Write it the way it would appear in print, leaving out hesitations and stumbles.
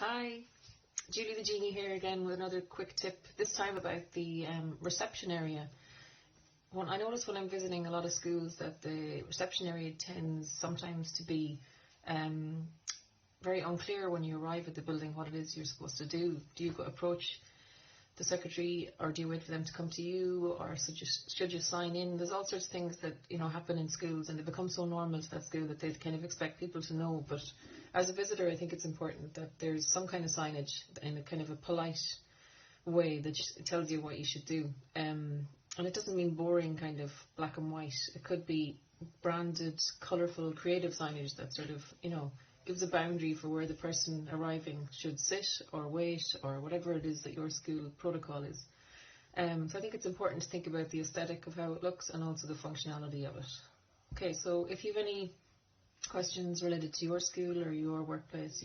Hi, Julie the Genie here again with another quick tip, this time about the reception area. I notice when I'm visiting a lot of schools that the reception area tends sometimes to be very unclear when you arrive at the building what it is you're supposed to do. Do you approach the secretary, or do you wait for them to come to you, or should you sign in? There's all sorts of things that happen in schools, and they become so normal to that school that they kind of expect people to know. But as a visitor, I think it's important that there's some kind of signage in a kind of a polite way that tells you what you should do. And it doesn't mean boring kind of black and white. It could be branded, colourful, creative signage that sort of gives a boundary for where the person arriving should sit or wait or whatever it is that your school protocol is. So I think it's important to think about the aesthetic of how it looks and also the functionality of it. Okay, so if you have any questions related to your school or your workplace,